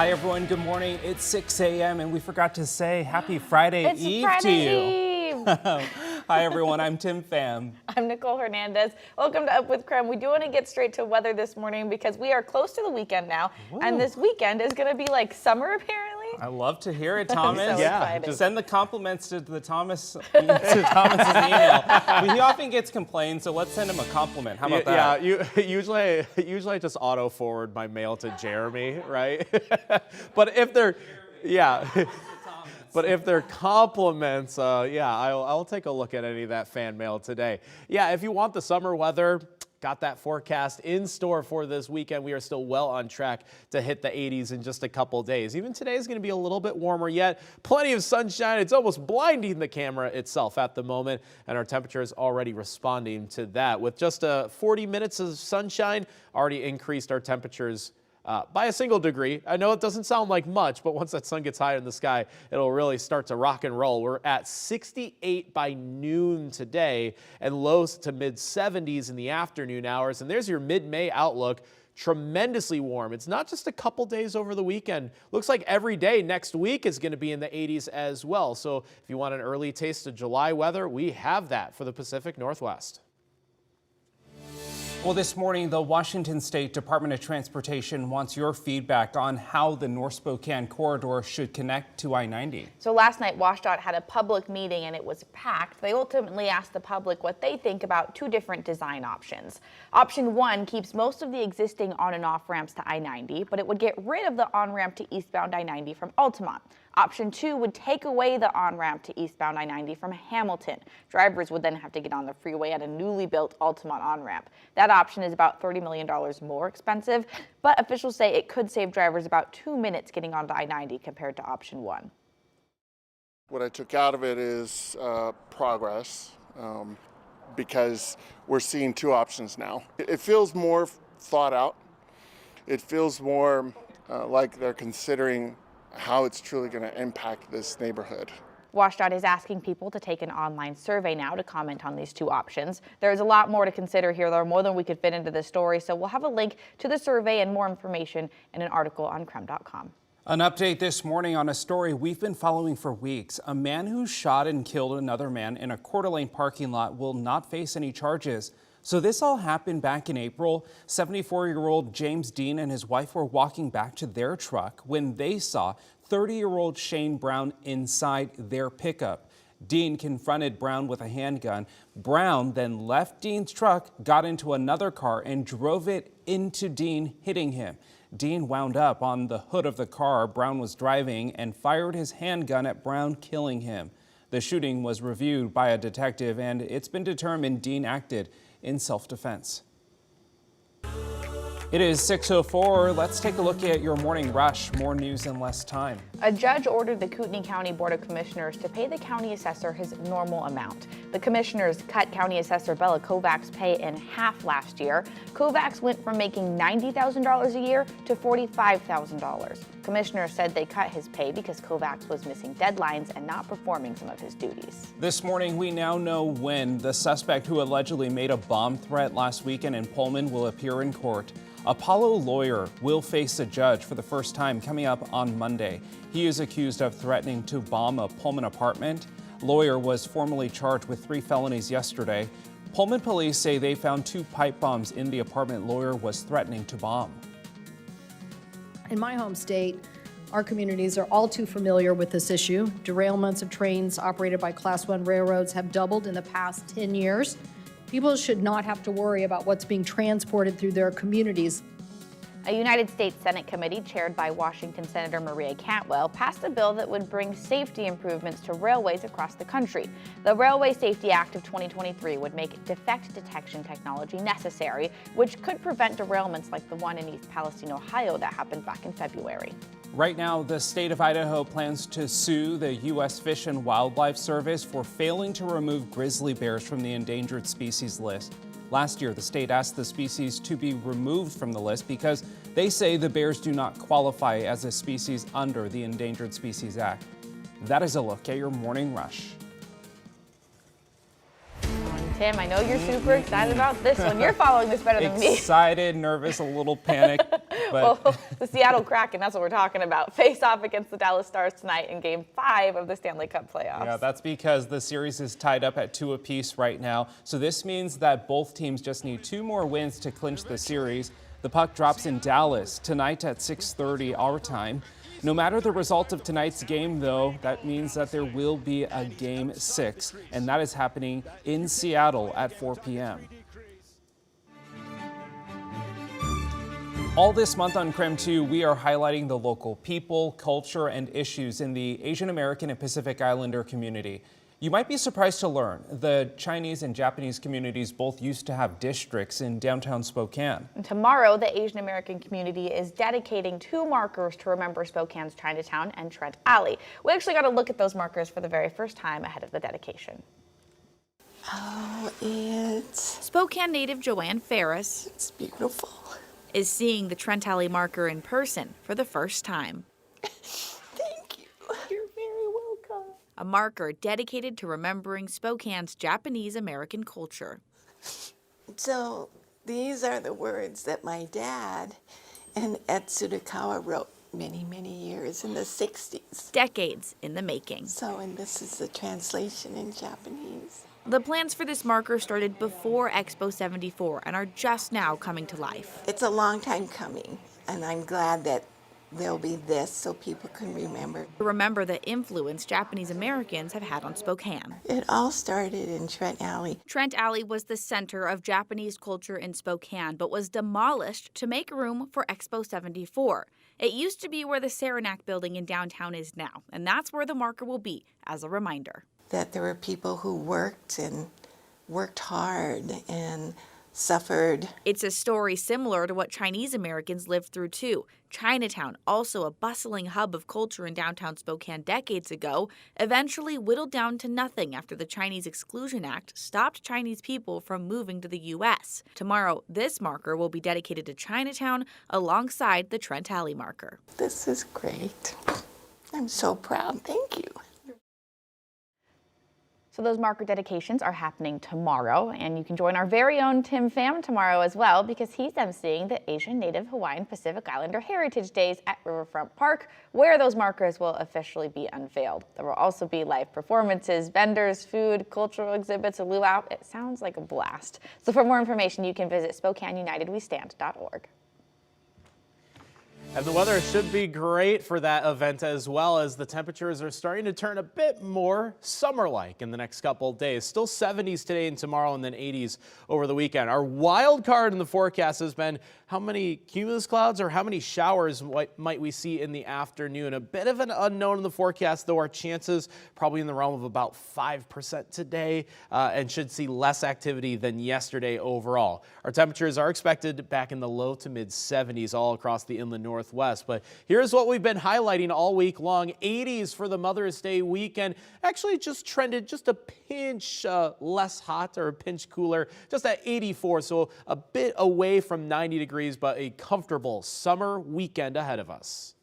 Hi everyone, good morning. It's 6 a.m. and we forgot to say happy Friday Eve Friday to you. Eve. Hi everyone, I'm Tim Pham. I'm Nicole Hernandez. Welcome to Up with KREM. We do want to get straight to weather this morning because we are close to the weekend now. Woo. And this weekend is going to be like summer apparently. I love to hear it, Thomas. So excited. Just send the compliments to Thomas's email. He often gets complained, so let's send him a compliment. How about that? Yeah, usually I just auto forward my mail to Jeremy, right? But if they're, but if they're compliments, I'll take a look at any of that fan mail today. Yeah, if you want the summer weather, got that forecast in store for this weekend. We are still well on track to hit the 80s in just a couple days. Even today is going to be a little bit warmer yet. Plenty of sunshine. It's almost blinding the camera itself at the moment, and our temperature is already responding to that. With just 40 minutes of sunshine, already increased our temperatures by a single degree. I know it doesn't sound like much, but once that sun gets high in the sky, it'll really start to rock and roll. We're at 68 by noon today and lows to mid 70s in the afternoon hours. And there's your mid-May outlook. Tremendously warm. It's not just a couple days over the weekend. Looks like every day next week is going to be in the 80s as well. So if you want an early taste of July weather, we have that for the Pacific Northwest. Well, this morning, the Washington State Department of Transportation wants your feedback on how the North Spokane corridor should connect to I-90. So last night, WashDOT had a public meeting and it was packed. They ultimately asked the public what they think about two different design options. Option one keeps most of the existing on and off ramps to I-90, but it would get rid of the on-ramp to eastbound I-90 from Altamont. Option two would take away the on-ramp to eastbound I-90 from Hamilton. Drivers would then have to get on the freeway at a newly built Altamont on-ramp. That option is about $30 million more expensive, but officials say it could save drivers about 2 minutes getting onto I-90 compared to option one. What I took out of it is progress, because we're seeing two options now. It feels more thought out. It feels more like they're considering how it's truly going to impact this neighborhood. WashDOT is asking people to take an online survey now to comment on these two options. There's a lot more to consider here, though, more than we could fit into this story, so we'll have a link to the survey and more information in an article on KREM.com. An update this morning on a story we've been following for weeks. A man who shot and killed another man in a Coeur d'Alene parking lot will not face any charges. So this all happened back in April. 74-year-old James Dean and his wife were walking back to their truck when they saw 30-year-old Shane Brown inside their pickup. Dean confronted Brown with a handgun. Brown then left Dean's truck, got into another car, and drove it into Dean, hitting him. Dean wound up on the hood of the car Brown was driving and fired his handgun at Brown, killing him. The shooting was reviewed by a detective, and it's been determined Dean acted in self-defense. It is 6:04. Let's take a look at your morning rush. More news in less time. A judge ordered the Kootenai County Board of Commissioners to pay the county assessor his normal amount. The commissioners cut County Assessor Bella Kovac's pay in half last year. Kovacs went from making $90,000 a year to $45,000. Commissioners said they cut his pay because Kovacs was missing deadlines and not performing some of his duties. This morning, we now know when the suspect who allegedly made a bomb threat last weekend in Pullman will appear in court. Apollo Lawyer will face a judge for the first time coming up on Monday. He is accused of threatening to bomb a Pullman apartment. Lawyer was formally charged with 3 felonies yesterday. Pullman police say they found 2 pipe bombs in the apartment Lawyer was threatening to bomb. In my home state, our communities are all too familiar with this issue. Derailments of trains operated by Class 1 railroads have doubled in the past 10 years. People should not have to worry about what's being transported through their communities. A United States Senate committee chaired by Washington Senator Maria Cantwell passed a bill that would bring safety improvements to railways across the country. The Railway Safety Act of 2023 would make defect detection technology necessary, which could prevent derailments like the one in East Palestine, Ohio that happened back in February. Right now, the state of Idaho plans to sue the U.S. Fish and Wildlife Service for failing to remove grizzly bears from the endangered species list. Last year, the state asked the species to be removed from the list because they say the bears do not qualify as a species under the Endangered Species Act. That is a look at your morning rush. Tim, I know you're super excited about this one. You're following this better than me. Excited, nervous, a little panicked. But Well, the Seattle Kraken, that's what we're talking about, face off against the Dallas Stars tonight in Game 5 of the Stanley Cup playoffs. yeah, that's because the series is tied up at 2 apiece right now. So this means that both teams just need 2 more wins to clinch the series. The puck drops in Dallas tonight at 6:30 our time. No matter the result of tonight's game, though, that means that there will be a Game 6, and that is happening in Seattle at 4 p.m. All this month on KREM 2, we are highlighting the local people, culture, and issues in the Asian American and Pacific Islander community. You might be surprised to learn the Chinese and Japanese communities both used to have districts in downtown Spokane. And tomorrow, the Asian American community is dedicating 2 markers to remember Spokane's Chinatown and Trent Alley. We actually got to look at those markers for the very first time ahead of the dedication. Oh, it's Spokane native Joanne Ferris beautiful. is seeing the Trent Alley marker in person for the first time. Thank you. You're very welcome. A marker dedicated to remembering Spokane's Japanese American culture. So these are the words that my dad and Ed Tsudakawa wrote many, many years in the 60s. Decades in the making. And this is the translation in Japanese. The plans for this marker started before Expo 74 and are just now coming to life. It's a long time coming, and I'm glad that there'll be this so people can remember. To remember the influence Japanese Americans have had on Spokane. It all started in Trent Alley. Trent Alley was the center of Japanese culture in Spokane, but was demolished to make room for Expo 74. It used to be where the Saranac building in downtown is now, and that's where the marker will be as a reminder. That there were people who worked hard and suffered. It's a story similar to what Chinese Americans lived through too. Chinatown, also a bustling hub of culture in downtown Spokane decades ago, eventually whittled down to nothing after the Chinese Exclusion Act stopped Chinese people from moving to the U.S. Tomorrow, this marker will be dedicated to Chinatown alongside the Trent Alley marker. This is great. I'm so proud. Thank you. So those marker dedications are happening tomorrow, and you can join our very own Tim Pham tomorrow as well, because he's emceeing the Asian Native Hawaiian Pacific Islander Heritage Days at Riverfront Park, where those markers will officially be unveiled. There will also be live performances, vendors, food, cultural exhibits, a luau. It sounds like a blast. So for more information, you can visit SpokaneUnitedWeStand.org. And the weather should be great for that event, as well as the temperatures are starting to turn a bit more summer-like in the next couple of days. Still 70s today and tomorrow, and then 80s over the weekend. Our wild card in the forecast has been how many cumulus clouds or how many showers might we see in the afternoon. A bit of an unknown in the forecast, though our chances probably in the realm of about 5% today, and should see less activity than yesterday overall. Our temperatures are expected back in the low to mid 70s all across the inland Northwest. But here's what we've been highlighting all week long. 80s for the Mother's Day weekend. Actually just trended just a pinch less hot, or a pinch cooler, just at 84. So a bit away from 90 degrees, but a comfortable summer weekend ahead of us.